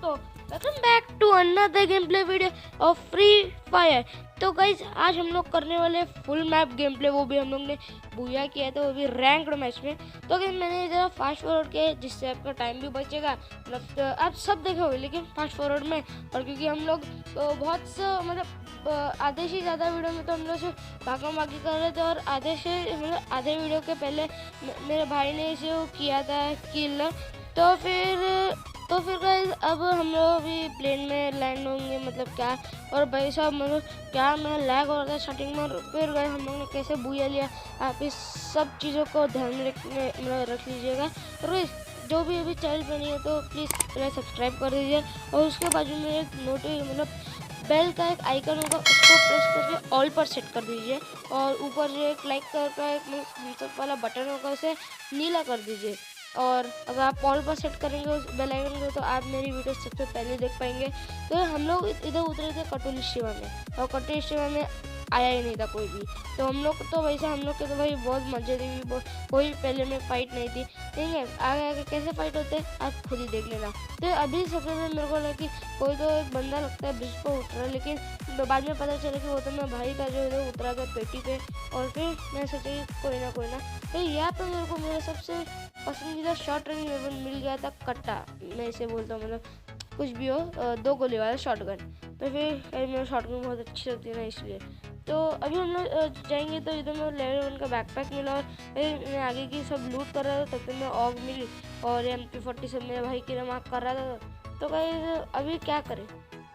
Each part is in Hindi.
तो welcome back to another game play video of free fire. तो गाइज आज हम लोग करने वाले फुल मैप गेम प्ले, वो भी हम लोग ने बुया किया है, तो वो भी रैंक्ड मैच में। तो गाइज मैंने ज़रा फास्ट फॉरवर्ड किया जिससे आपका टाइम भी बचेगा, मतलब तो आप सब देखे होंगे लेकिन फास्ट फॉरवर्ड में। और क्योंकि हम लोग बहुत सा मतलब आधे से ज़्यादा वीडियो में तो हम लोग सिर्फ भागा भागी कर रहे थे, और आधे से मतलब आधे वीडियो के पहले मेरे भाई ने इसे वो किया था किल। तो फिर गाइस अब हम लोग भी प्लेन में लैंड होंगे, मतलब क्या। और भाई साहब मतलब क्या मैं लैग हो रहा था स्टार्टिंग में, और फिर गाइस हम लोग ने कैसे बुया लिया। आप इस सब चीज़ों को ध्यान में रख लीजिएगा। और गाइस जो भी अभी चैनल पर नहीं है तो प्लीज़ पहले सब्सक्राइब कर दीजिए, और उसके बाजू में एक मतलब बेल का एक आइकन होगा, उसको प्रेस करके ऑल पर सेट कर दीजिए। और ऊपर जो एक लाइक का एक थम्स अप वाला बटन होगा उसे नीला कर दीजिए। और अगर आप ऑल पर सेट करेंगे उस बेल आइकन को तो आप मेरी वीडियो सबसे पहले देख पाएंगे। तो हम लोग इधर उतरे थे कटोली शिवा में, और कटोली शिवा में आया ही नहीं था कोई भी। तो हम लोग तो वैसे हम लोग के तो भाई बहुत मजे थी, कोई पहले में फाइट नहीं थी। ठीक है, आगे आगे कैसे फाइट होते हैं आप खुद ही देख लेना। तो अभी सबसे पहले मेरे को लगा कि कोई तो एक बंदा लगता है ब्रिज पर उतर रहा है, लेकिन बाद में पता चला कि वो तो मेरा भाई का जो है उतरा था पेटी पे। और फिर मैं सोचा कि कोई ना। तो यहाँ पर मेरे को मेरा सबसे पसंदीदा शॉर्ट रेंज वेपन मिल गया था, कट्टा मैं इसे बोलता हूँ, मतलब कुछ भी हो 2 गोली वाला शॉर्ट गन। तो फिर मेरा शॉर्ट गन बहुत अच्छी लगती है ना, इसलिए। तो अभी हम लोग जाएंगे तो इधर में लेवल 1 का बैकपैक मिला, और मैं आगे की सब लूट कर रहा था, तब तक मैं ऑग मिली और MP40 सब मेरे भाई की मार्क कर रहा था। तो गाइस अभी क्या करें,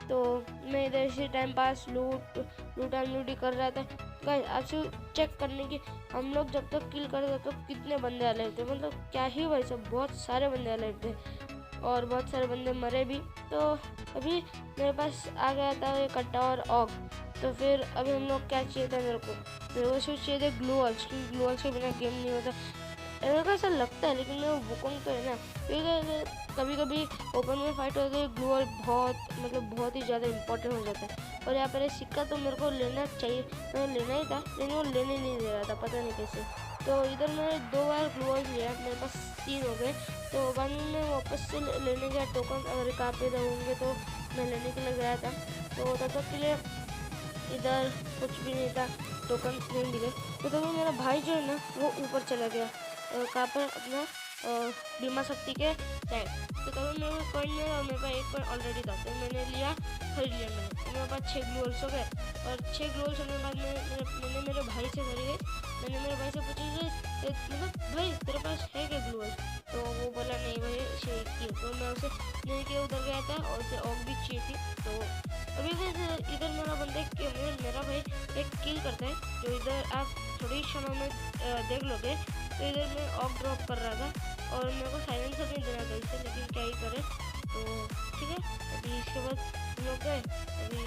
तो मैं इधर से टाइम पास लूटी कर रहा था। गाइस आपसे चेक करने की, हम लोग जब तक किल कर रहे थे तो कितने बंदे अलाइव थे, मतलब क्या ही भाई सब बहुत सारे बंदे अलाइव थे, और बहुत सारे बंदे मरे भी। तो अभी मेरे पास आ गया था ये कट्टा और ऑग। तो फिर अभी हम लोग क्या चाहिए था, मेरे को सिर्फ चाहिए थे ग्लूअल्स, क्योंकि ग्लूअल्स के बिना गेम नहीं होता। मेरे को ऐसा लगता है, लेकिन मैं वुकोंग तो है ना, क्योंकि कभी कभी ओपन में फाइट होती है ग्लूअल बहुत ही ज़्यादा इंपॉर्टेंट हो जाता है। और यहाँ पर सिक्का तो मेरे को लेना चाहिए, मैं लेना ही था, लेकिन वो लेने नहीं दे रहा था, पता नहीं कैसे। तो इधर मैंने 2 बार ग्लूअल्स लिया, मेरे पास 3 हो गए। तो बाद में वापस से लेने गया टोकन, अगर कहाँ पे होंगे तो मैं लेने के लिए गया था। तो तब तक के लिए इधर कुछ भी नहीं था, टोकन नहीं मिले। तो तभी मेरा भाई जो है ना वो ऊपर चला गया, कहाँ पर अपना बीमा शक्ति के साइड। तो तभी मेरे को कॉइन मिला, और मेरे पास 1 कॉइन ऑलरेडी था, तो मैंने खरीद लिया। मेरे पास 6 ग्लूअल्स हो गए, और 6 ग्लूअल्स होने के बाद मैंने मेरे भाई से खरीदे। मैंने मेरे भाई से पूछा कि मतलब भाई तेरे पास है क्या ग्लूअल्स, तो वो बोला नहीं भाई शेक की। तो मैं उसे लेने के उधर गया था, और उसे ऑग भी चाहिए थी। तो अभी इधर मेरा बंदा मेरा भाई एक किल करता है, जो इधर आप थोड़ी क्षणों में देख लोगे। तो इधर मैं ऑफ ड्रॉप कर रहा था, और मेरे को साइलेंसर नहीं देना था इससे, लेकिन क्या ही करे। तो ठीक है, अभी इसके बाद हम लोग गए अभी।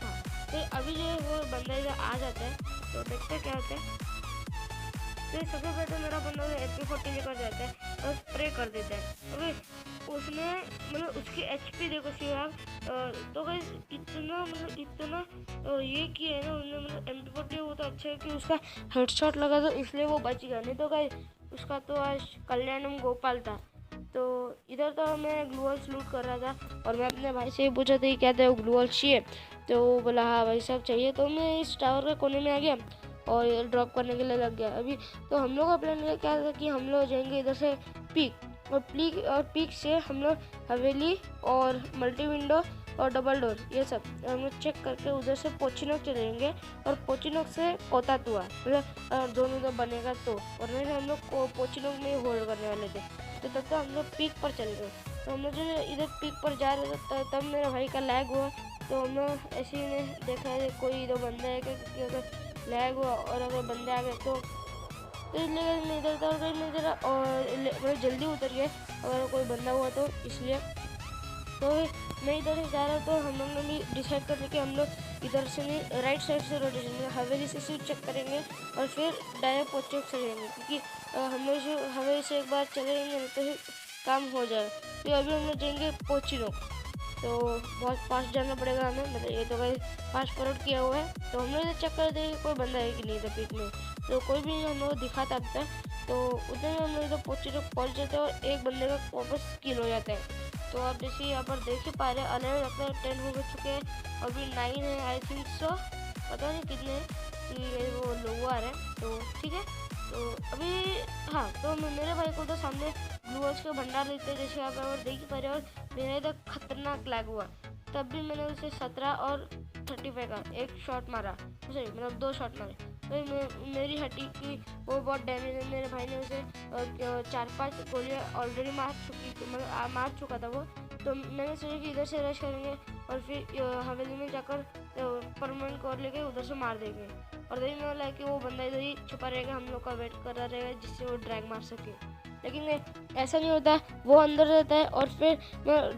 हाँ, तो अभी जो है वो बंदा इधर आ जाता है, तो देखते क्या होता है। तो सबसे पहले मेरा बंदा MP40 लेकर जाता है और स्प्रे कर देता है। अभी उसने मतलब उसकी HP देखो सिर्फ। तो गाइस इतना ये किया है ना उसने, मतलब MP40 वो तो अच्छा है कि उसका हेडशॉट लगा, तो इसलिए वो बच गया, नहीं तो गाइस उसका तो आज कल्याणम गोपाल था। तो इधर तो मैं ग्लूअल्स लूट कर रहा था, और मैं अपने भाई से ही पूछा था कि क्या था वो ग्लूअल्स चाहिए। तो वो बोला हाँ भाई साहब चाहिए। तो मैं इस टावर के कोने में आ गया और ड्रॉप करने के लिए लग गया। अभी तो हम लोग का प्लान क्या था कि हम लोग जाएंगे इधर से पीक, और पीक से हम लोग हवेली और मल्टी विंडो और डबल डोर ये सब हम लोग चेक करके उधर से पोचिनोक चले जाएंगे, और पोचिनोक से कोतातुआ, मतलब दोनों उधर बनेगा तो। और नहीं हम लोग पोचिनोक में ही होल्ड करने वाले थे। तो तब तक हम लोग पीक पर चले गए। तो हम लोग जो इधर पीक पर जा रहे थे तब मेरा भाई का लैग हुआ। तो हम लोग ऐसे ही देखा कोई इधर बंदा है क्या, क्योंकि अगर लैग हुआ और अगर बंदे आ गए तो इसलिए मैं इधर था, और मैं इधर और जल्दी उतर गया अगर कोई बंदा हुआ तो, इसलिए। तो मैं इधर से जा रहा हूँ। तो हम लोग ने भी डिसाइड कर लिया कि हम लोग इधर से नहीं, राइट साइड से रोटेशन में हवेली से सिर्फ चेक करेंगे, और फिर डायरेक्ट पोचिनोक से जाएंगे, क्योंकि हम लोग हवेली से एक बार चले जाएंगे तो ही काम हो जाए। तो अभी हम लोग जाएंगे पोचिनोक, तो बहुत फास्ट जाना पड़ेगा हमें, मतलब ये तो भाई फास्ट फॉरवर्ड किया हुआ है। तो हम लोग इधर चेक कर देंगे कोई बंदा है कि नहीं था पीक में, तो कोई भी हम लोग दिखाता अब। तो उतने में हम लोग इधर पोचिनोक पहुँच जाते हैं, और एक बंदे का वापस किल हो जाता है। तो आप जैसे यहाँ पर देख ही पा रहे हैं, अलर्ट लगता है 10 हो चुके हैं, अभी 9 है आई थिंक सो, पता नहीं कितने कि वो लोग आ रहे हैं। तो ठीक है, तो अभी हाँ, तो मेरे भाई को तो सामने ग्लूअर्स के भंडार देते हैं जैसे आप और देख ही पा रहे हैं। और मेरा इधर खतरनाक लैग हुआ, तब भी मैंने उसे 17 और 35 का एक शॉट मारा, सॉरी मतलब 2 शॉट मारे। तो मेरी हड्डी की वो बहुत डैमेज है। मेरे भाई ने उसे 4-5 गोलियाँ ऑलरेडी मार चुका था वो। तो मैंने सोचा कि इधर से रश करेंगे और फिर हवेली में जाकर परमानेंट कोर लेके उधर से मार देंगे। और तभी मैं बोला कि वो बंदा इधर ही छुपा रहेगा, हम लोग का वेट कर रहा रहेगा जिससे वो ड्रैग मार सके। लेकिन ऐसा नहीं होता, वो अंदर रहता है और फिर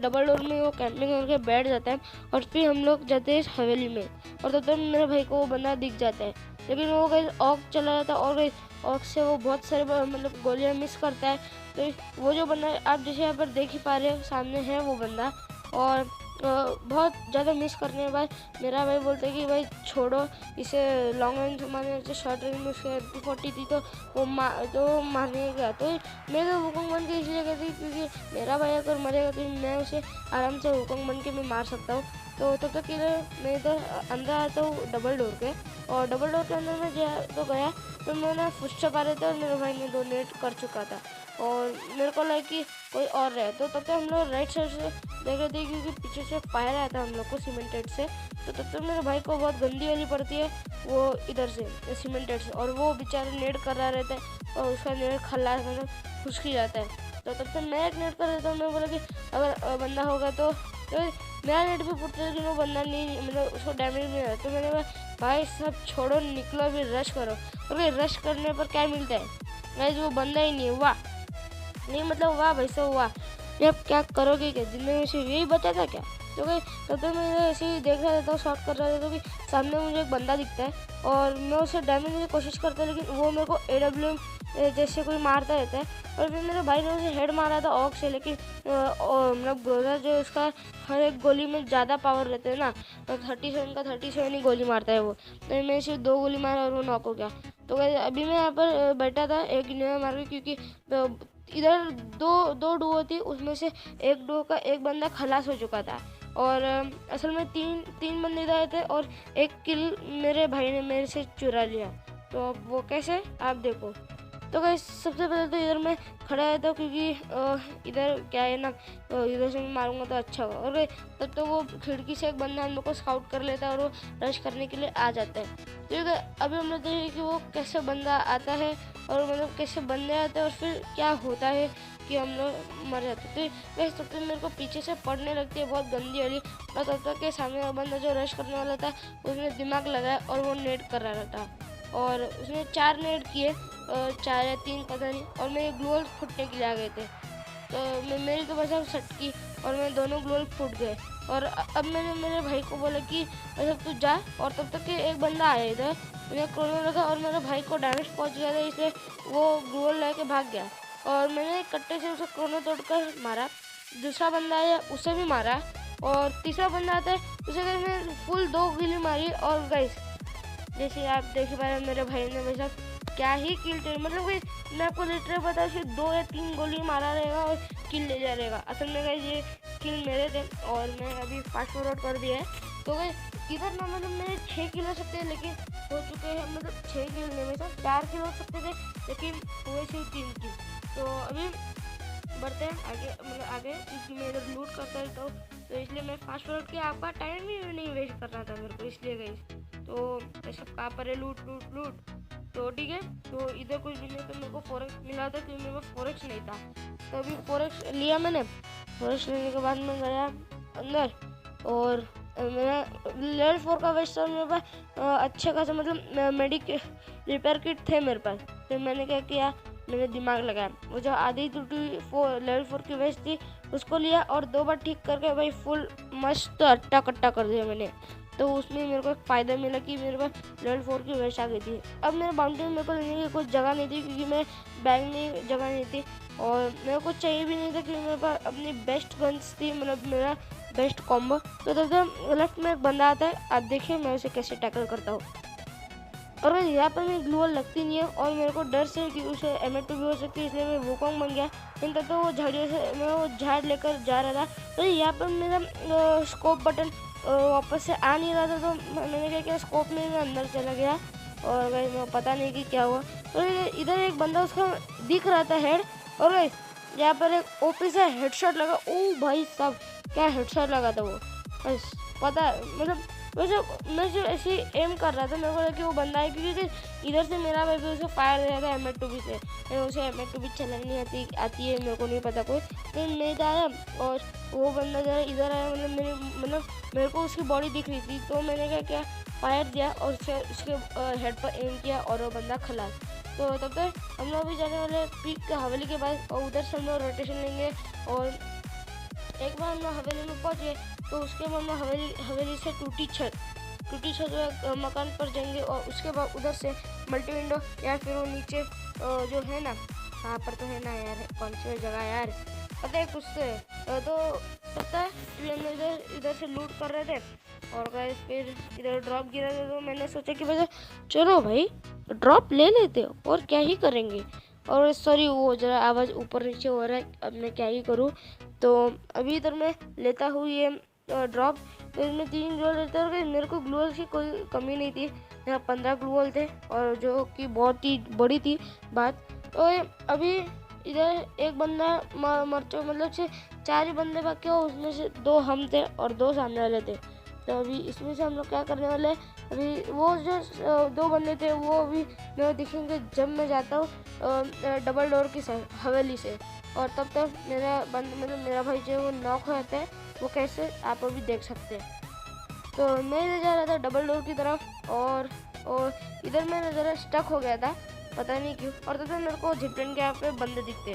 डबल डोर में वो कैंपिंग करके बैठ जाता है। और फिर हम लोग जाते हैं हवेली में, और तब तक मेरे भाई को वो बंदा दिख जाता है। लेकिन वो कहीं ऑक चला जाता है और ऑक से वो बहुत सारे मतलब गोलियां मिस करता है। तो वो जो बंदा आप जैसे यहाँ पर देख ही पा रहे हो सामने है वो बंदा, और बहुत ज़्यादा मिस करने के बाद मेरा भाई बोलते हैं कि भाई छोड़ो इसे, लॉन्ग रेंज मारने से शॉर्ट रेंज में उसके MP40 थी तो वो मारने गया। तो मैं तो हुकंग बन के इसलिए कहती क्योंकि मेरा भाई अगर मरेगा तो मैं उसे आराम से हुकंग बन के मैं मार सकता हूँ। तो तब तक इधर मैं इधर अंदर आता हूँ डबल डोर के, और डबल डोर के अंदर में गया तो मैंने फुटस्टेप आ रहे थे और मेरे भाई ने डोनेट कर चुका था और मेरे को लगा कि कोई और रहे। तो तब तक हम लोग राइट साइड से देख रहे थे क्योंकि पीछे से फायर आया था हम लोग को सीमेंटेड से। तो तब तक मेरे भाई को बहुत गंदी वाली पड़ती है वो इधर से सीमेंटेड से, और वो बेचारे नेट कर रहा रहता है और उसका नेट खल्ला मतलब खुशकी जाता है। तो तब तक मैं एक नेट कर देता हूँ। मैं बोला कि अगर बंदा होगा तो मेरा नेट भी फुटता है लेकिन वो बंदा नहीं, मतलब उसको डैमेज नहीं आता। तो मैंने कहा भाई सब छोड़ो, निकलो अभी रश करो। और रश करने पर क्या मिलता है गाइस, वो बंदा ही नहीं है। वाह, नहीं मतलब वाह भाई साहब वाह, ये आप क्या करोगे क्या, जिंदगी में सिर्फ यही बचा था क्या। तो भाई तब तक मैं ऐसे ही देख रहा था, शॉट कर रहा था कि सामने मुझे एक बंदा दिखता है और मैं उसे डैमेज की कोशिश करता है, लेकिन वो मेरे को AWM जैसे कोई मारता रहता है। और फिर मेरे भाई ने उसे हेड मारा था ऑक से, लेकिन मतलब ग्रोजा जो उसका हर एक गोली में ज़्यादा पावर रहते हैं ना, तो 37 का 37 ही गोली मारता है वो। तो मैं सिर्फ 2 गोली मारा और वो नॉक हो गया। तो अभी मैं यहाँ पर बैठा था एक गिने मार के, क्योंकि इधर दो डुओ थी, उसमें से एक डुओ का एक बंदा खलास हो चुका था और असल में तीन बंदे इधर थे और एक किल मेरे भाई ने मेरे से चुरा लिया। तो अब वो कैसे आप देखो। तो गाइस सबसे पहले तो इधर मैं खड़ा रहता हूँ क्योंकि इधर क्या है ना, इधर से मैं मारूंगा तो अच्छा होगा। और तब तो वो खिड़की से एक बंदा हम लोग को स्काउट कर लेता है और वो रश करने के लिए आ जाता है। तो अभी हम लोग देखें कि वो कैसे बंदा आता है और मतलब कैसे बंदे आते हैं और फिर क्या होता है कि हम लोग मर जाते। तो वैसे तब तक मेरे को पीछे से पड़ने लगती है बहुत गंदी वाली, और तब तक के सामने का बंदा जो रश करने वाला था उसने दिमाग लगाया और वो नेट कर रहा था और उसने 4 नेट किए, 4 या 3 पता नहीं, और मेरे ग्लोअल फूटने के लिए आ गए थे। तो मेरी तो बस अब सटकी और मेरे दोनों ग्लोअल फूट गए। और अब मैंने मेरे भाई को बोला कि वैसे तू जा, और तब तक के एक बंदा आया इधर, मैंने क्रोनो रखा और मेरे भाई को डैमेज पहुंच गया था, इसलिए वो ग्लोअल लेके भाग गया और मैंने कट्टे से उसे क्रोनो तोड़कर मारा। दूसरा बंदा आया उसे भी मारा और तीसरा बंदा आता है उसे मैं फुल 2 गोली मारी। और गाइस जैसे आप देख पा रहे मेरे भाई ने वैसा क्या ही किल थे, मतलब कि मैं आपको लिटरली बता कि 2 या 3 गोली मारा रहेगा और किल ले जा रहेगा। असल में गाइस ये किल मेरे थे और मैं अभी फास्ट फॉरवर्ड कर दिया है। तो गाइस इधर ना मतलब मेरे 6 किल हो सकते हैं, लेकिन हो चुके हैं मतलब 6 किल नहीं, में 4 किल हो सकते थे लेकिन हुए सिर्फ 3 किल। तो अभी बढ़ते हैं आगे, मतलब आगे क्योंकि मैं इधर लूट करता रहता हूँ, तो इसलिए मैं फास्ट फॉरवर्ड किया, आपका टाइम भी नहीं वेस्ट करना था मेरे को, इसलिए गई। तो सब कहाँ पर है, लूट लूट लूट। तो ठीक है, तो इधर कुछ भी नहीं, तो मेरे को फोरेक्स मिला था क्योंकि मेरे पास फोरेक्स नहीं था। तो अभी फोरेक्स लिया मैंने, फोरेक्स लेने के बाद मैं गया अंदर और मेरा लेवल 4 का वेस्ट था मेरे पास अच्छे खासा, मतलब मेडिक रिपेयर किट थे मेरे पास। तो मैंने क्या किया, मैंने दिमाग लगाया, वो जो आधी टूटी लेवल 4 की वेस्ट थी उसको लिया और 2 बार ठीक करके भाई फुल मस्त अट्टा कट्टा कर दिया मैंने। तो उसमें मेरे को एक फ़ायदा मिला कि मेरे पास लेवल 4 की वेस्ट आ गई थी। अब मेरे बाउंड्री में मेरे को लेने की कोई जगह नहीं थी क्योंकि मैं बैग में जगह नहीं थी और मेरे को चाहिए भी नहीं था क्योंकि मेरे पास अपनी बेस्ट गन्स थी, मतलब मेरा बेस्ट कॉम्बो। तो तब लेफ्ट में एक बंदा आता है, आप देखिए मैं उसे कैसे टैकल करता हूँ। और यहाँ पर मेरी ग्लू वॉल लगती नहीं है और मेरे को डर से कि उसे M2 भी हो सकती है, इसलिए मैं वुकोंग बन गया। इन तक तो वो झाड़ियों से मैं वो झाड़ लेकर जा रहा था, तो यहाँ पर मेरा स्कोप बटन वापस से आ नहीं रहा था, तो मैंने क्या किया, स्कोप में मैं अंदर चला गया और गाइस मेरे को पता नहीं कि क्या हुआ। और इधर एक बंदा उसका दिख रहा था हेड, और गाइस यहाँ पर एक ओपी से हेडशॉट लगा। ओ भाई साहब क्या हेडशॉट लगा था वो, बस पता मतलब वैसे मैं जो ऐसे एम कर रहा था, मेरे को लगा कि वो बंदा है, क्योंकि इधर से मेरा भाई भी उसे फायर दे रहा था M2 से। मैं उसे M2 चलानी नहीं आती है, मेरे को नहीं पता कोई, लेकिन मैं इधर आया और वो बंदा जरा इधर आया, मतलब मेरे को उसकी बॉडी दिख रही थी, तो मैंने क्या किया, फायर दिया और उसके हेड पर एम किया और वो बंदा खलास। तो तब तक हम लोग भी जाने वाले पीक के हवेली के पास, और उधर से हम लोग रोटेशन लेंगे। और एक बार हम लोग हवेली में पहुँच गए तो उसके बाद हम हवेली से टूटी छत मकान पर जाएंगे, और उसके बाद उधर से मल्टी विंडो या फिर वो नीचे जो है ना, वहाँ पर तो है ना यार, कौन सी जगह यार, पता है कुछ से, तो पता है हम इधर से लूट कर रहे थे, और गाइस फिर इधर ड्रॉप गिरा था, तो मैंने सोचा कि वैसे चलो भाई ड्रॉप ले लेते हो और क्या ही करेंगे। और सॉरी वो जरा आवाज़ ऊपर नीचे हो रहा है, अब मैं क्या ही करूँ। तो अभी इधर मैं लेता हूँ ये ड्रॉप, तो इसमें 3 ग्लू लेते हैं। मेरे को ग्लू की कोई कमी नहीं थी, मेरा 15 ग्लू थे, और जो कि बहुत ही बड़ी थी बात। तो अभी इधर एक बंदा मर चुका, मतलब से 4 ही बंदे बाकी हो, उसमें से 2 हम थे और 2 सामने वाले थे। तो अभी इसमें से हम लोग क्या करने वाले हैं, अभी वो जो 2 बंदे थे वो अभी मेरे दिखेंगे जब मैं जाता हूँ डबल डोर की हवेली से, और तब तक मतलब मेरा भाई जो वो नॉक हो जाता है, वो कैसे आप अभी देख सकते हैं। तो मैं इधर जा रहा था डबल डोर की तरफ, और इधर मैं ज़रा स्टक हो गया था, पता नहीं क्यों, और तब तक मेरे को झिपटन के यहाँ पे बंदे दिखते,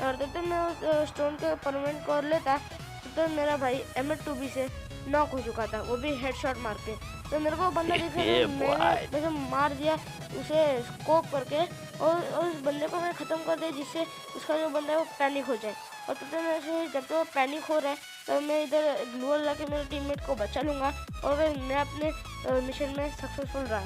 और तब तक मैं उस स्टोन के परमानेंट कर लेता, तब तक मेरा भाई M2 से नॉक हो चुका था, वो भी हेडशॉट मार के। तो मेरे को बंदा दिखा, मैंने वैसे मार दिया उसे स्कोप करके, और उस बंदे को मैं ख़त्म कर दिया, जिससे उसका जो बंदा है वो पैनिक हो जाए। और तब तक मैं जब तक वो पैनिक हो रहा है, तो मैं इधर ग्लू वॉल ला के मेरे टीममेट को बचा लूँगा, और मैं अपने मिशन में सक्सेसफुल रहा।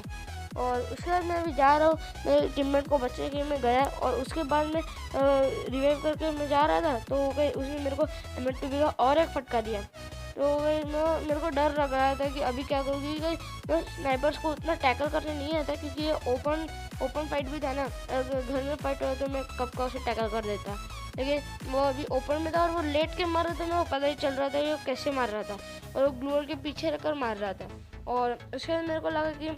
और उसके बाद मैं अभी जा रहा हूँ मेरे टीममेट को बचने के, मैं गया, और उसके बाद मैं रिवाइव करके मैं जा रहा था, तो उसने मेरे को M2 का और एक फटका दिया। तो मेरे को डर लग रहा था कि अभी क्या करूँगी, क्योंकि स्नाइपर्स को उतना टैकल करने नहीं आता, क्योंकि ये ओपन फाइट भी था ना, अगर घर में फाइट हो तो मैं कब का उसे टैकल कर देता, लेकिन वो अभी ओपन में था और वो लेट के मार रहा था, मेरे को पता ही चल रहा था ये कैसे मार रहा था, और वो ग्लू वॉल के पीछे रखकर मार रहा था। और उसके बाद मेरे को लगा कि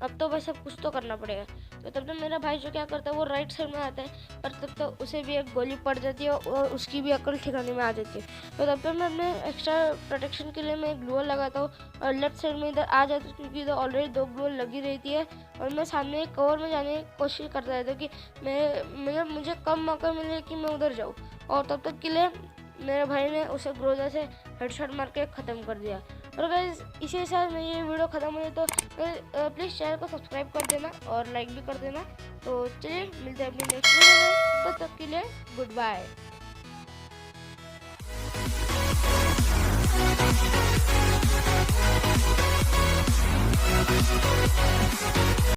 अब तो वैसे कुछ तो करना पड़ेगा। तो तब तक मेरा भाई जो क्या करता है, वो राइट साइड में आता है, पर तब तक उसे भी एक गोली पड़ जाती है और उसकी भी अकल ठिकाने में आ जाती है। तो तब तक मैं अपने एक्स्ट्रा प्रोटेक्शन के लिए मैं एक ग्लू वॉल लगाता हूँ, और लेफ्ट साइड में इधर आ जाता हूँ, क्योंकि इधर ऑलरेडी 2 ग्लू वॉल लगी रहती है, और मैं सामने एक कवर में जाने की कोशिश करता रहता हूँ कि मुझे कम मौका मिले कि मैं उधर जाऊँ। और तब तक के लिए मेरे भाई ने उसे ग्रोजा से हेडशॉट मार के ख़त्म कर दिया। और गाइस इसी के साथ मैं ये वीडियो ख़त्म हो जाए, तो प्लीज़ चैनल को सब्सक्राइब कर देना और लाइक भी कर देना। तो चलिए मिलते हैं अपनी नेक्स्ट वीडियो में, तब तक के लिए गुड बाय।